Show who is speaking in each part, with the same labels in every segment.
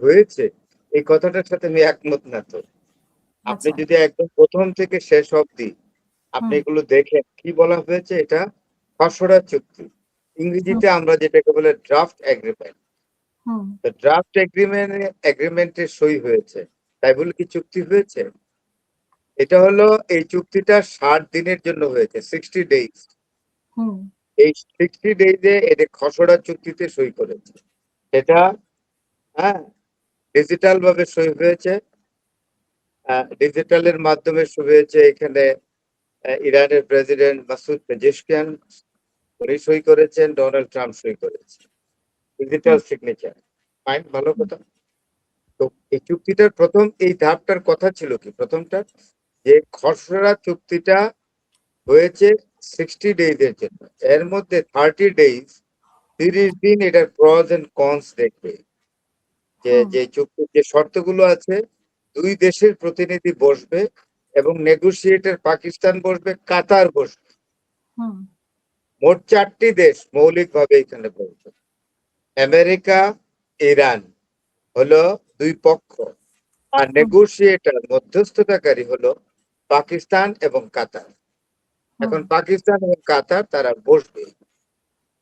Speaker 1: হয়েছে, এই কথাটার সাথে আমি একমত না। তো আপনি
Speaker 2: আচ্ছা।
Speaker 1: যদি একদম প্রথম থেকে শেষ অবধি আপনি
Speaker 2: হুম,
Speaker 1: এগুলো দেখেন, কি বলা হয়েছে, এটা খসড়া চুক্তি।
Speaker 2: হুম,
Speaker 1: ইংরেজিতে আমরা যেটাকে বলে ড্রাফট এগ্রিমেন্ট।
Speaker 2: হুম,
Speaker 1: তো ড্রাফট এগ্রিমেন্টে সই হয়েছে, তাই বলে কি চুক্তি হয়েছে? এটা হলো, এই চুক্তিটা 60 দিনের জন্য হয়েছে, 60 ডেজ।
Speaker 2: হুম,
Speaker 1: এই 60 ডেজে এটা খসড়া চুক্তিতে সই করেছে। এটা, হ্যাঁ, ডিজিটাল ভাবে সই হয়েছে। ডিজিটালের মাধ্যমে সই হয়েছে। এখানে ইরানের প্রেসিডেন্ট মাসুদ পেজেশকিয়ান উনি সই করেছেন, ডোনাল্ড ট্রাম্প সই করেছে। ডিজিটাল
Speaker 2: হুম,
Speaker 1: সিগনেচার। ফাইন, ভালো কথা। তো এই চুক্তিটার প্রথম এই ধাপটার কথা ছিল কি, প্রথমটা যে খসড়া চুক্তিটা হয়েছে 60 ডেজ এর জন্য। এর মধ্যে 30 ডেজ, 30 দিন এটার প্রস এন্ড কনস দেখবে। যে
Speaker 2: হুম,
Speaker 1: যে চুক্তির যে শর্তগুলো আছে, দুই দেশের প্রতিনিধি বসবে এবং নেগোসিয়েটর পাকিস্তান বসবে, কাতার বসবে।
Speaker 2: হুম,
Speaker 1: মোট 4টি দেশ মৌলিকভাবে এখানে বসবে। আমেরিকা, ইরান হলো দুই পক্ষ, আর
Speaker 2: হুম,
Speaker 1: নেগোসিয়েটর মধ্যস্থতাকারী হলো পাকিস্তান এবং কাতার।
Speaker 2: হুম,
Speaker 1: এখন পাকিস্তান এবং কাতার তারা বসবে।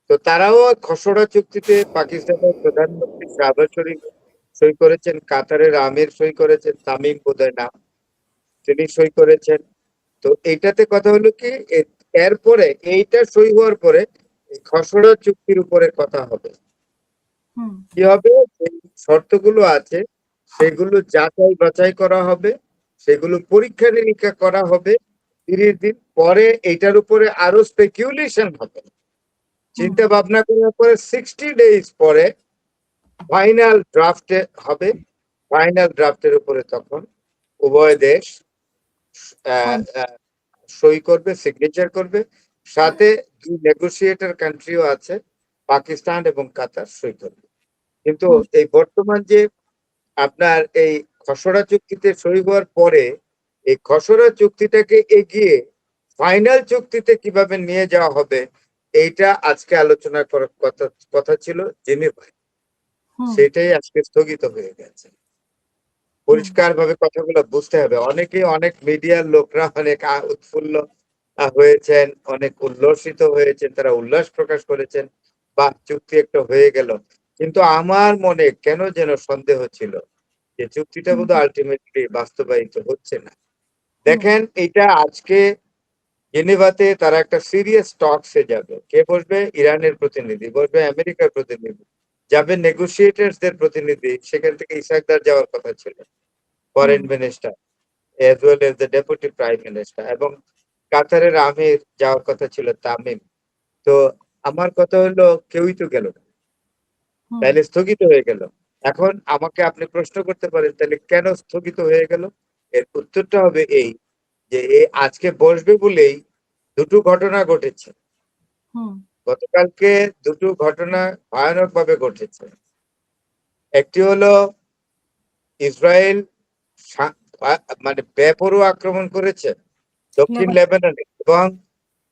Speaker 1: তো তারাও খসড়া চুক্তিতে পাকিস্তানের প্রধানমন্ত্রী শাহবাজ শরীফ সই করেছেন, কাতারের আমির সই করেছেন, তামিম বোধহয় নাম, তিনি সই করেছেন। তো এইটাতে কথা হলো কি, এরপরে এইটা সই হওয়ার পরে এই খসড়া চুক্তির উপরে কথা হবে।
Speaker 2: হুম,
Speaker 1: কি হবে, যে শর্তগুলো আছে সেগুলো যাচাই বাছাই করা হবে, সেগুলো পরীক্ষা নিরীক্ষা করা হবে। 30 দিন পরে এইটার উপরে আরো স্পেকুলেশন হবে,
Speaker 2: হুম,
Speaker 1: চিন্তা ভাবনা করার পরে 60 ডেজ পরে ফাইনাল ড্রাফটে হবে। ফাইনাল ড্রাফটের উপরে তখন উভয় দেশ আহ,
Speaker 2: ফাইন।
Speaker 1: আহ, সই করবে, সিগনেচার করবে। সাথে দুই নেগোসিয়েটর কান্ট্রিও আছে, পাকিস্তান এবং কাতার সই করবে। কিন্তু
Speaker 2: হুম,
Speaker 1: এই বর্তমান যে আপনার এই খসড়া চুক্তিতে সই হওয়ার পরে এই খসড়া চুক্তিটাকে এগিয়ে ফাইনাল চুক্তিতে কিভাবে নিয়ে যাওয়া হবে, এইটা আজকে আলোচনা করার কথা কথা ছিল জেনেভায়।
Speaker 2: হুম,
Speaker 1: সেটাই আজকে স্থগিত হয়ে গেছে।
Speaker 2: হুম,
Speaker 1: পরিষ্কার ভাবে কথাগুলো বুঝতে হবে। অনেকেই, অনেক মিডিয়ার লোকরা অনেক উৎফুল্ল হয়েছেন, অনেক উল্লসিত হয়েছেন, তারা উল্লাস প্রকাশ করেছেন, বা চুক্তি একটা হয়ে গেল। কিন্তু আমার মনে কেন যেন সন্দেহ ছিল যে চুক্তিটা
Speaker 2: হুম,
Speaker 1: বোধহয় আলটিমেটলি বাস্তবায়িত হচ্ছে না।
Speaker 2: হুম,
Speaker 1: দেখেন, এটা আজকে জেনেভাতে তারা একটা সিরিয়াস টকসে যাবে। কে বসবে? ইরানের প্রতিনিধি বসবে, আমেরিকার প্রতিনিধি যাবে, নেগোসিয়েটার্সদের প্রতিনিধি সেখান থেকে ইসাকদার যাওয়ার কথা ছিল,
Speaker 2: hmm,
Speaker 1: foreign minister, as well as the deputy prime minister, এবং কাতারের আমির যাওয়ার কথা ছিল, তামিম। তো আমার কথা হলো, কেউই তো গেল না,
Speaker 2: হুম,
Speaker 1: তাহলে স্থগিত হয়ে গেল। এখন আমাকে আপনি প্রশ্ন করতে পারেন, তাহলে কেন স্থগিত হয়ে গেল? এর উত্তরটা হবে এই, যে আজকে বসবে বলেই দুটো ঘটনা ঘটেছে।
Speaker 2: হুম,
Speaker 1: গতকালকে দুটো ঘটনা ভয়ানক ভাবে ঘটেছে। একটি হলো ইসরায়েল মানে বেপরোয়া আক্রমণ করেছে দক্ষিণ
Speaker 2: লেবানন।
Speaker 1: লেবাননে, এবং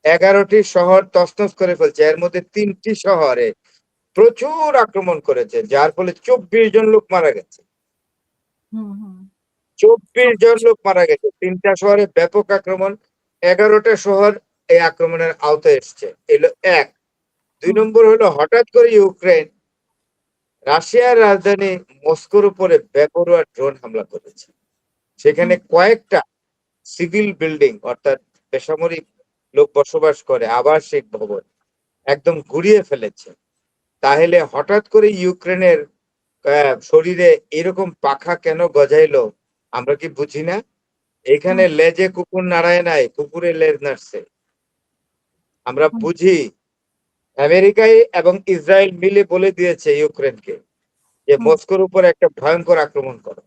Speaker 1: 11টি শহর তছনছ করে ফেলছে। এর মধ্যে 3টি শহরে প্রচুর আক্রমণ করেছে, যার ফলে 24 জন লোক মারা গেছে।
Speaker 2: হুম, হুম,
Speaker 1: 24 জন লোক মারা গেছে, 3টা শহরে ব্যাপক আক্রমণ। 11টা শহর এই আক্রমণের আওতায় এসছে, এলো এক। দুই
Speaker 2: হুম,
Speaker 1: নম্বর হলো, হঠাৎ করে ইউক্রেন রাশিয়ার রাজধানী মস্কোর উপরে বেপরোয়া ড্রোন হামলা করেছে। সেখানে
Speaker 2: হুম,
Speaker 1: কয়েকটা সিভিল বিল্ডিং, অর্থাৎ বেসামরিক লোক বসবাস করে আবাসিক ভবন একদম ঘুরিয়ে ফেলেছে। তাহলে হঠাৎ করে ইউক্রেনের শরীরে এরকম পাখা কেন গজাইলো, আমরা কি বুঝি না? এখানে
Speaker 2: হুম,
Speaker 1: লেজে কুকুর নাড়ায় নাই, কুকুরে লেজ নাড়ছে। আমরা
Speaker 2: হুম,
Speaker 1: বুঝি। আমেরিকায় এবং ইসরায়েল মিলে বলে দিয়েছে ইউক্রেনকে যে
Speaker 2: হুম।
Speaker 1: মস্কোর উপর একটা ভয়ঙ্কর আক্রমণ করো।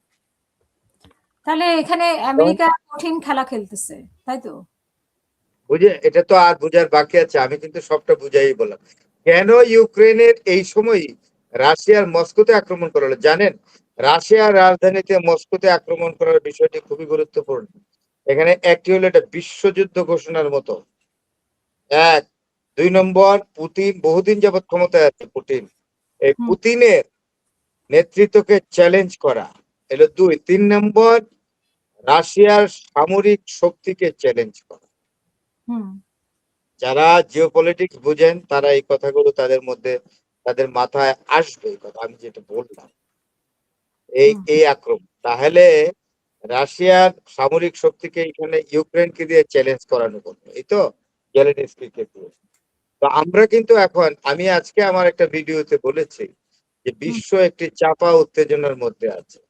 Speaker 2: তাহলে এখানে
Speaker 1: এবং
Speaker 2: আমেরিকা কঠিন খেলা খেলতেছে, তাই তো?
Speaker 1: বুঝে, এটা তো আর বুঝার বাকি আছে, আমি কিন্তু সবটা বুঝাই বললাম। কেন ইউক্রেনের এই সময় রাশিয়ার মস্কোতে আক্রমণ করা হলো জানেন? রাশিয়ার রাজধানীতে মস্কোতে আক্রমণ করার বিষয়টি খুবই গুরুত্বপূর্ণ। এখানে একটি হলো, এটা বিশ্বযুদ্ধ ঘোষণার মতো। এক। দুই নম্বর, পুতিন বহুদিন যাবৎ ক্ষমতায় আছে। পুতিন, এই
Speaker 2: হুম,
Speaker 1: পুতিনের নেতৃত্বকে চ্যালেঞ্জ করা, এলো 2। 3 নম্বর রাশিয়ার সামরিক শক্তিকে চ্যালেঞ্জ করা।
Speaker 2: হুম,
Speaker 1: যারা জিওপলিটিক্স বুঝেন তারা এই কথাগুলো তাদের মাথায় আসবে, এই কথা আমি যেটা বললাম, এই
Speaker 2: হুম,
Speaker 1: এই আক্রমণ। তাহলে রাশিয়ার সামরিক শক্তিকে এখানে ইউক্রেনকে দিয়ে চ্যালেঞ্জ করানো করবে, এই তো জেলেনস্কিকে দিয়ে। তো আমরা কিন্তু এখন, আমি আজকে আমার একটা ভিডিওতে বলেছি যে
Speaker 2: হুম,
Speaker 1: বিশ্ব একটি চাপা উত্তেজনার মধ্যে আছে।